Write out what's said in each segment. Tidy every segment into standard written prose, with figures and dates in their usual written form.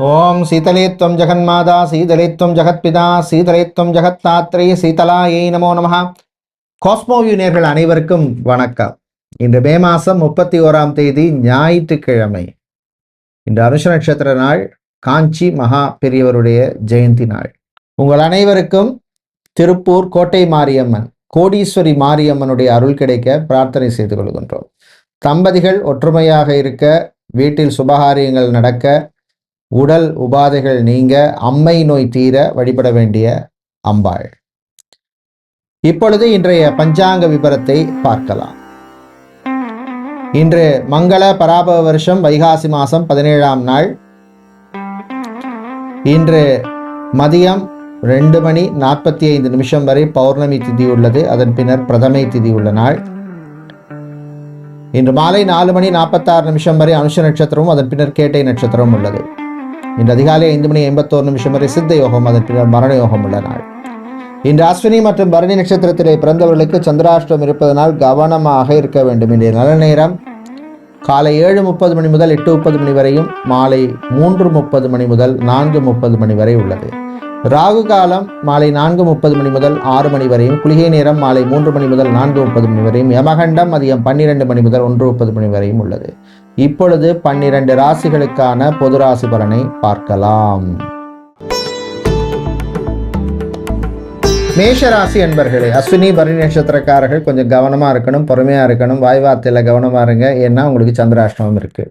ஓம் சீதலேத்வம் ஜெகன்மாதா சீதலேத்வம் ஜெகத்பிதா சீதலேத்வம் ஜெகத்தாத்ரே சீதலாயை நமோ நமஹ. காஸ்மோவியூ நேயர்கள் அனைவருக்கும் வணக்கம். இன்று மே மாதம் 31ஆம் தேதி ஞாயிற்றுக்கிழமை. இன்று அனுஷ நட்சத்திர நாள், காஞ்சி மகா பெரியவருடைய ஜெயந்தி நாள். உங்கள் அனைவருக்கும் திருப்பூர் கோட்டை மாரியம்மன், கோடீஸ்வரி மாரியம்மனுடைய அருள் கிடைக்க பிரார்த்தனை செய்து கொள்கின்றோம். தம்பதிகள் ஒற்றுமையாக இருக்க, வீட்டில் சுபகாரியங்கள் நடக்க, உடல் உபாதைகள் நீங்க, அம்மை நோய் தீர வழிபட வேண்டிய அம்பாள். இப்பொழுது இன்றைய பஞ்சாங்க விபரத்தை பார்க்கலாம். இன்று மங்கள பராபவ வருஷம் வைகாசி மாதம் 17ஆம் நாள். இன்று மதியம் 2:45 வரை பௌர்ணமி திதி உள்ளது. அதன் பின்னர் பிரதமை திதி உள்ள நாள். இன்று மாலை 4:46 வரை அனுஷ நட்சத்திரமும் அதன் பின்னர் கேட்டை நட்சத்திரமும் உள்ளது. இன்று அதிகாலை 5:81 வரை சித்த யோகம், அதன் பின்னர் மரண யோகம் உள்ள நாள். இன்று அஸ்வினி மற்றும் பரணி நட்சத்திரத்திலே பிறந்தவர்களுக்கு சந்திராஷ்டம் இருப்பதனால் கவனமாக இருக்க வேண்டும். இன்றைய நல்ல நேரம் காலை 7:30 முதல் 8:30 வரையும், மாலை 3:30 முதல் 4:30 வரை உள்ளது. ராகு காலம் மாலை 4:30 முதல் 6 வரையும், குளிகை நேரம் மாலை 3 முதல் 4:30 வரையும், யமகண்டம் மதியம் 12 முதல் 1:30 வரையும் உள்ளது. இப்பொழுது 12 ராசிகளுக்கான பொது ராசி பலனை பார்க்கலாம். மேஷ ராசி அன்பர்களே, அஸ்வினி பரணி நட்சத்திரக்காரர்கள் கொஞ்சம் கவனமா இருக்கணும், பொறுமையா இருக்கணும், வாய்வார்த்தையில கவனமா இருங்க. ஏன்னா உங்களுக்கு சந்திராஷ்டமம் இருக்கு.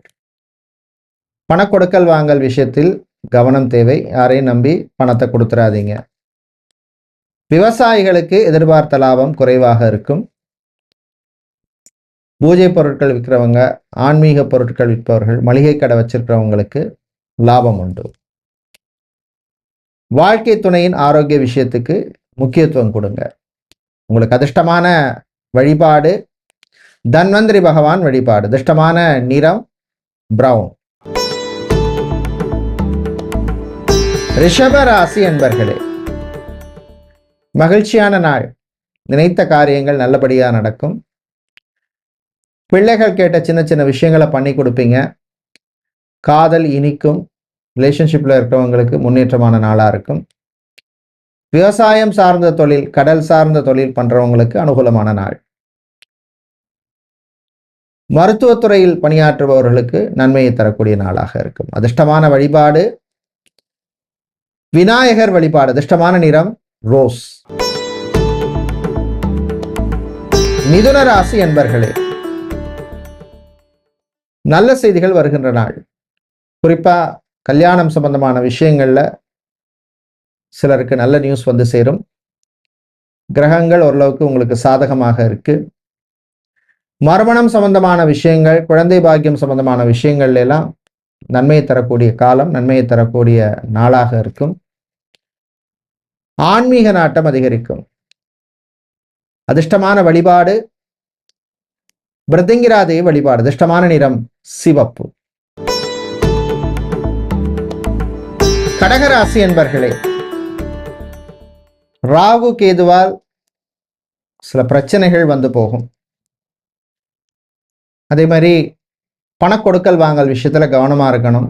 பணக்கொடுக்கல் வாங்கல் விஷயத்தில் கவனம் தேவை. யாரையும் நம்பி பணத்தை கொடுத்துடாதீங்க. விவசாயிகளுக்கு எதிர்பார்த்த லாபம் குறைவாக இருக்கும். பூஜை பொருட்கள் விற்கிறவங்க, ஆன்மீக பொருட்கள் விற்பவர்கள், மளிகை கடை வச்சிருக்கிறவங்களுக்கு லாபம் உண்டு. வாழ்க்கை துணையின் ஆரோக்கிய விஷயத்துக்கு முக்கியத்துவம் கொடுங்க. உங்களுக்கு அதிர்ஷ்டமான வழிபாடு தன்வந்திரி பகவான் வழிபாடு. அதிர்ஷ்டமான நிறம் பிரவுன். ரிஷப ராசி என்பர்களே, மகிழ்ச்சியான நாள். நினைத்த காரியங்கள் நல்லபடியாக நடக்கும். பிள்ளைகள் கேட்ட சின்ன சின்ன விஷயங்களை பண்ணி கொடுப்பீங்க. காதல் இனிக்கும். ரிலேஷன்ஷிப்பில் இருக்கிறவங்களுக்கு முன்னேற்றமான நாளாக இருக்கும். விவசாயம் சார்ந்த தொழில், கடல் சார்ந்த தொழில் பண்ணுறவங்களுக்கு அனுகூலமான நாள். மருத்துவத்துறையில் பணியாற்றுபவர்களுக்கு நன்மையை தரக்கூடிய நாளாக இருக்கும். அதிர்ஷ்டமான வழிபாடு விநாயகர் வழிபாடு. அதிர்ஷ்டமான நிறம் ரோஸ். மிதுன ராசி என்பர்களே, நல்ல செய்திகள் வருகின்ற நாள். குறிப்பா கல்யாணம் சம்பந்தமான விஷயங்கள்ல சிலருக்கு நல்ல நியூஸ் வந்து சேரும். கிரகங்கள் ஓரளவுக்கு உங்களுக்கு சாதகமாக இருக்கு. மறுமணம் சம்பந்தமான விஷயங்கள், குழந்தை பாக்கியம் சம்பந்தமான விஷயங்கள்ல எல்லாம் நன்மையை தரக்கூடிய காலம், நன்மையை தரக்கூடிய நாளாக இருக்கும். ஆன்மீக நாட்டம் அதிகரிக்கும். அதிர்ஷ்டமான வழிபாடு பிரதிங்கிராதேவி வழிபாடு. அதிர்ஷ்டமான நிறம் சிவப்பு. கடகராசி என்பர்களே, ராகு கேதுவால் சில பிரச்சனைகள் வந்து போகும். அதே மாதிரி பணக்கொடுக்கல் வாங்கல் விஷயத்துல கவனமா இருக்கணும்.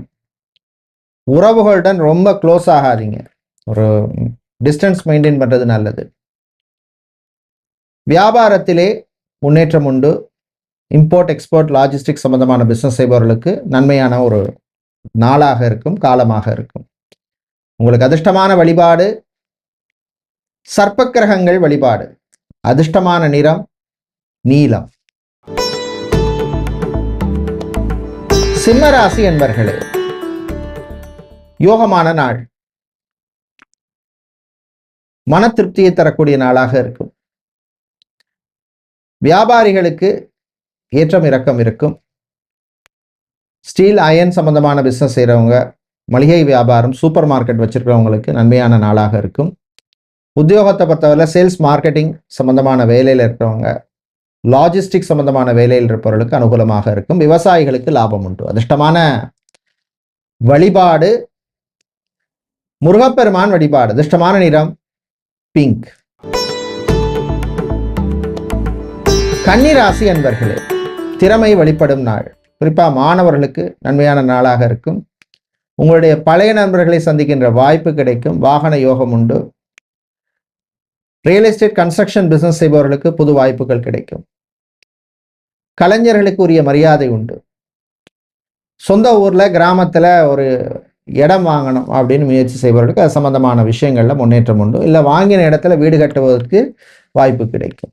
உறவுகளுடன் ரொம்ப க்ளோஸ் ஆகாதீங்க. ஒரு டிஸ்டன்ஸ் மெயின்டைன் பண்றது நல்லது. வியாபாரத்திலே முன்னேற்றம் உண்டு. இம்போர்ட் எக்ஸ்போர்ட் லாஜிஸ்டிக் சம்பந்தமான பிசினஸ் செய்பவர்களுக்கு நன்மையான ஒரு நாளாக இருக்கும், காலமாக இருக்கும். உங்களுக்கு அதிர்ஷ்டமான வழிபாடு சர்ப்ப கிரகங்கள் வழிபாடு. அதிர்ஷ்டமான நிறம் நீலம். சிம்ம ராசி என்பர்களே, யோகமான நாள். மன திருப்தியை தரக்கூடிய நாளாக இருக்கும். வியாபாரிகளுக்கு ஏற்றம் இறக்கம் இருக்கும். ஸ்டீல் அயன் சம்பந்தமான பிசினஸ் செய்கிறவங்க, மளிகை வியாபாரம், சூப்பர் மார்க்கெட் வச்சிருக்கிறவங்களுக்கு நன்மையான நாளாக இருக்கும். உத்தியோகத்தை பொறுத்தவரை சேல்ஸ் மார்க்கெட்டிங் சம்பந்தமான வேலையில் இருக்கிறவங்க, லாஜிஸ்டிக் சம்பந்தமான வேலையில் இருப்பவர்களுக்கு அனுகூலமாக இருக்கும். விவசாயிகளுக்கு லாபம் உண்டு. அதிர்ஷ்டமான வழிபாடு முருகப்பெருமான் வழிபாடு. அதிர்ஷ்டமான நிறம் பிங்க். கன்னிராசி அன்பர்களே, திறமை வெளிப்படும் நாள். குறிப்பாக மாணவர்களுக்கு நன்மையான நாளாக இருக்கும். உங்களுடைய பழைய நண்பர்களை சந்திக்கின்ற வாய்ப்பு கிடைக்கும். வாகன யோகம் உண்டு. ரியல் எஸ்டேட் கன்ஸ்ட்ரக்ஷன் பிசினஸ் செய்பவர்களுக்கு புது வாய்ப்புகள் கிடைக்கும். கலைஞர்களுக்கு உரிய மரியாதை உண்டு. சொந்த ஊர்ல கிராமத்துல ஒரு இடம் வாங்கணும் அப்படின்னு முயற்சி செய்பவர்களுக்கு அது சம்பந்தமான விஷயங்கள்ல முன்னேற்றம் உண்டு. இல்லை வாங்கின இடத்துல வீடு கட்டுவதற்கு வாய்ப்பு கிடைக்கும்.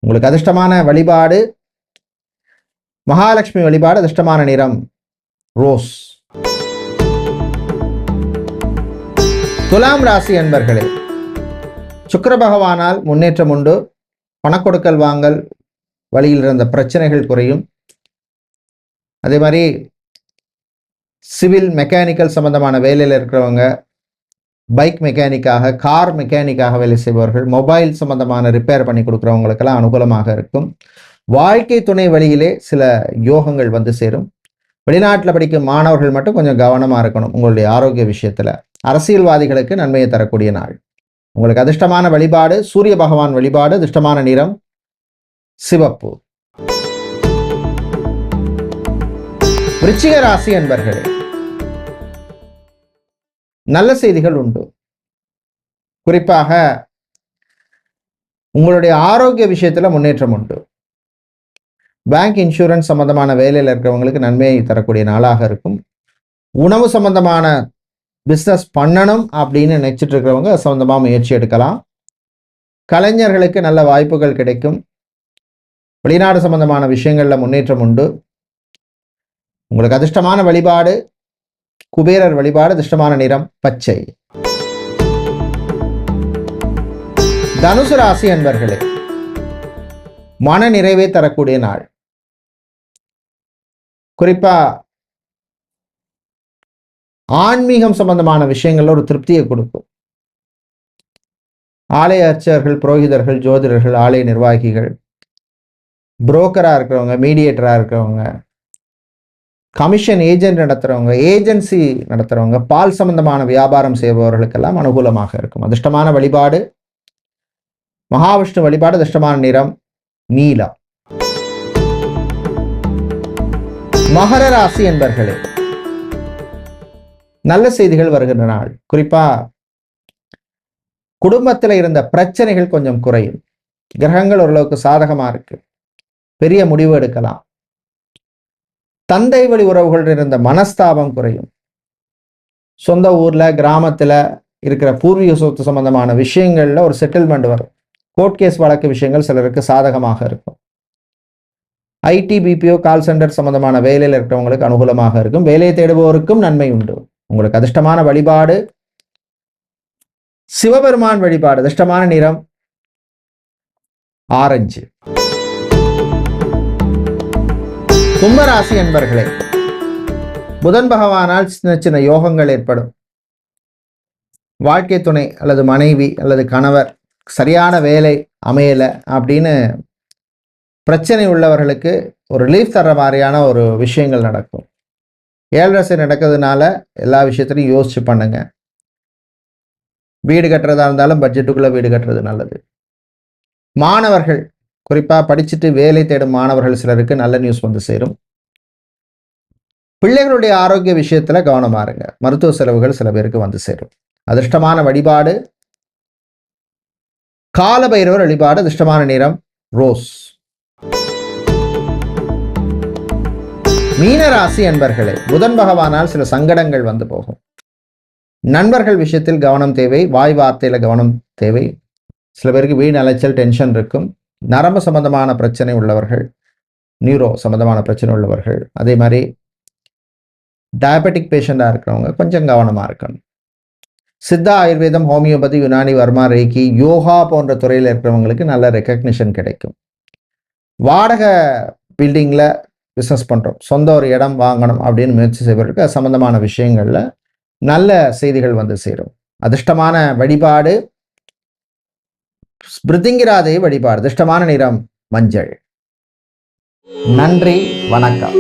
உங்களுக்கு அதிர்ஷ்டமான வழிபாடு மகாலட்சுமி வழிபாடு. அதிர்ஷ்டமான நிறம் ரோஸ். துலாம் ராசி அன்பர்களே, சுக்கிர பகவானால் முன்னேற்றம் உண்டு. பணக்கொடுக்கல் வாங்கல் வழியில் இருந்த பிரச்சனைகள் குறையும். அதே மாதிரி சிவில் மெக்கானிக்கல் சம்பந்தமான வேலையில் இருக்கிறவங்க, பைக் மெக்கானிக்காக, கார் மெக்கானிக்காக வேலை செய்பவர்கள், மொபைல் சம்பந்தமான ரிப்பேர் பண்ணி கொடுக்குறவங்களுக்கெல்லாம் அனுகூலமாக இருக்கும். வாழ்க்கை துணை வழியிலே சில யோகங்கள் வந்து சேரும். வெளிநாட்டில் படிக்கும் மாணவர்கள் மட்டும் கொஞ்சம் கவனமாக இருக்கணும் உங்களுடைய ஆரோக்கிய விஷயத்தில். அரசியல்வாதிகளுக்கு நன்மையை தரக்கூடிய நாள். உங்களுக்கு அதிர்ஷ்டமான வழிபாடு சூரிய பகவான் வழிபாடு. அதிர்ஷ்டமான நிறம் சிவப்பு. விருச்சிக ராசி அன்பர்களே, நல்ல செய்திகள் உண்டு. குறிப்பாக உங்களுடைய ஆரோக்கிய விஷயத்துல முன்னேற்றம் உண்டு. பேங்க் இன்சூரன்ஸ் சம்பந்தமான வேலையில் இருக்கிறவங்களுக்கு நன்மையை தரக்கூடிய நாளாக இருக்கும். உணவு சம்பந்தமான பிஸ்னஸ் பண்ணணும் அப்படின்னு நினைச்சிட்டு இருக்கிறவங்க சம்பந்தமாக முயற்சி எடுக்கலாம். கலைஞர்களுக்கு நல்ல வாய்ப்புகள் கிடைக்கும். வெளிநாடு சம்பந்தமான விஷயங்கள்ல முன்னேற்றம் உண்டு. உங்களுக்கு அதிர்ஷ்டமான வழிபாடு குபேரர் வழிபாடு. அதிர்ஷ்டமான நிறம் பச்சை. தனுசு ராசி அன்பர்களே, மன நிறைவை தரக்கூடிய நாள். குறிப்பா ஆன்மீகம் சம்பந்தமான விஷயங்கள்ல ஒரு திருப்தியை கொடுக்கும். ஆலய அர்ச்சகர்கள், புரோகிதர்கள், ஜோதிடர்கள், ஆலய நிர்வாகிகள், புரோக்கரா இருக்கிறவங்க, மீடியேட்டரா இருக்கிறவங்க, கமிஷன் ஏஜென்ட் நடத்துறவங்க, ஏஜென்சி நடத்துறவங்க, பால் சம்பந்தமான வியாபாரம் செய்பவர்களுக்கெல்லாம் அனுகூலமாக இருக்கும். அதிர்ஷ்டமான வழிபாடு மகாவிஷ்ணு வழிபாடு. அதிர்ஷ்டமான நிறம் நீலம். மகர ராசி என்பர்களே, நல்ல செய்திகள் வருகின்ற நாள். குறிப்பா குடும்பத்தில் இருந்த பிரச்சனைகள் கொஞ்சம் குறையும். கிரகங்கள் ஓரளவுக்கு சாதகமா இருக்கு. பெரிய முடிவு எடுக்கலாம். தந்தை வழி உறவுகள் இருந்த மனஸ்தாபம் குறையும். சொந்த ஊர்ல கிராமத்துல இருக்கிற பூர்வீக சொத்து சம்பந்தமான விஷயங்கள்ல ஒரு செட்டில்மெண்ட் வரும். கோர்ட் கேஸ் வழக்கு விஷயங்கள் சிலருக்கு சாதகமாக இருக்கும். ஐடி, பிபிஓ, கால் சென்டர் சம்பந்தமான வேலையில் இருக்கிறவங்களுக்கு அனுகூலமாக இருக்கும். வேலையை தேடுபவருக்கும் நன்மை உண்டு. உங்களுக்கு அதிர்ஷ்டமான வழிபாடு சிவபெருமான் வழிபாடு. அதிர்ஷ்டமான நிறம் ஆரஞ்சு. கும்பராசி என்பர்களே, புதன் பகவானால் சின்ன சின்ன யோகங்கள் ஏற்படும். வாழ்க்கை துணை அல்லது மனைவி அல்லது கணவர் சரியான வேலை அமையல அப்படின்னு பிரச்சனை உள்ளவர்களுக்கு ஒரு ரிலீஃப் தர்ற மாதிரியான ஒரு விஷயங்கள் நடக்கும். ஏழரசை நடக்கிறதுனால எல்லா விஷயத்திலையும் யோசிச்சு பண்ணுங்க. வீடு கட்டுறதா இருந்தாலும் பட்ஜெட்டுக்குள்ள வீடு கட்டுறது நல்லது. மாணவர்கள், குறிப்பா படிச்சுட்டு வேலை தேடும் மாணவர்கள் சிலருக்கு நல்ல நியூஸ் வந்து சேரும். பிள்ளைகளுடைய ஆரோக்கிய விஷயத்துல கவனமா இருங்க. மருத்துவ செலவுகள் சில பேருக்கு வந்து சேரும். அதிர்ஷ்டமான வழிபாடு கால பைரவர் வழிபாடு. அதிர்ஷ்டமான நிறம் ரோஸ். மீனராசி என்பர்களே, புதன் பகவானால் சில சங்கடங்கள் வந்து போகும். நண்பர்கள் விஷயத்தில் கவனம் தேவை. வாய் வார்த்தையில கவனம் தேவை. சில பேருக்கு வீண் அலைச்சல், டென்ஷன் இருக்கும். நரம்பு சம்பந்தமான பிரச்சனை உள்ளவர்கள், நியூரோ சம்பந்தமான பிரச்சனை உள்ளவர்கள், அதே மாதிரி டயபெட்டிக் பேஷண்டா இருக்கிறவங்க கொஞ்சம் கவனமா இருக்கணும். சித்தா, ஆயுர்வேதம், ஹோமியோபதி, யுனானி, வர்மா, ரேக்கி, யோகா போன்ற துறையில் இருக்கிறவங்களுக்கு நல்ல ரெக்கக்னிஷன் கிடைக்கும். வாடகை பில்டிங்ல பிஸ்னஸ் பண்றோம், சொந்த ஒரு இடம் வாங்கணும் அப்படின்னு முயற்சி செய்வதற்கு அது சம்பந்தமான விஷயங்கள்ல நல்ல செய்திகள் வந்து சேரும். அதிர்ஷ்டமான வழிபாடு ஸ்பிருதிங்கிராதை வழிபாடு. அதிர்ஷ்டமான நிறம் மஞ்சள். நன்றி, வணக்கம்.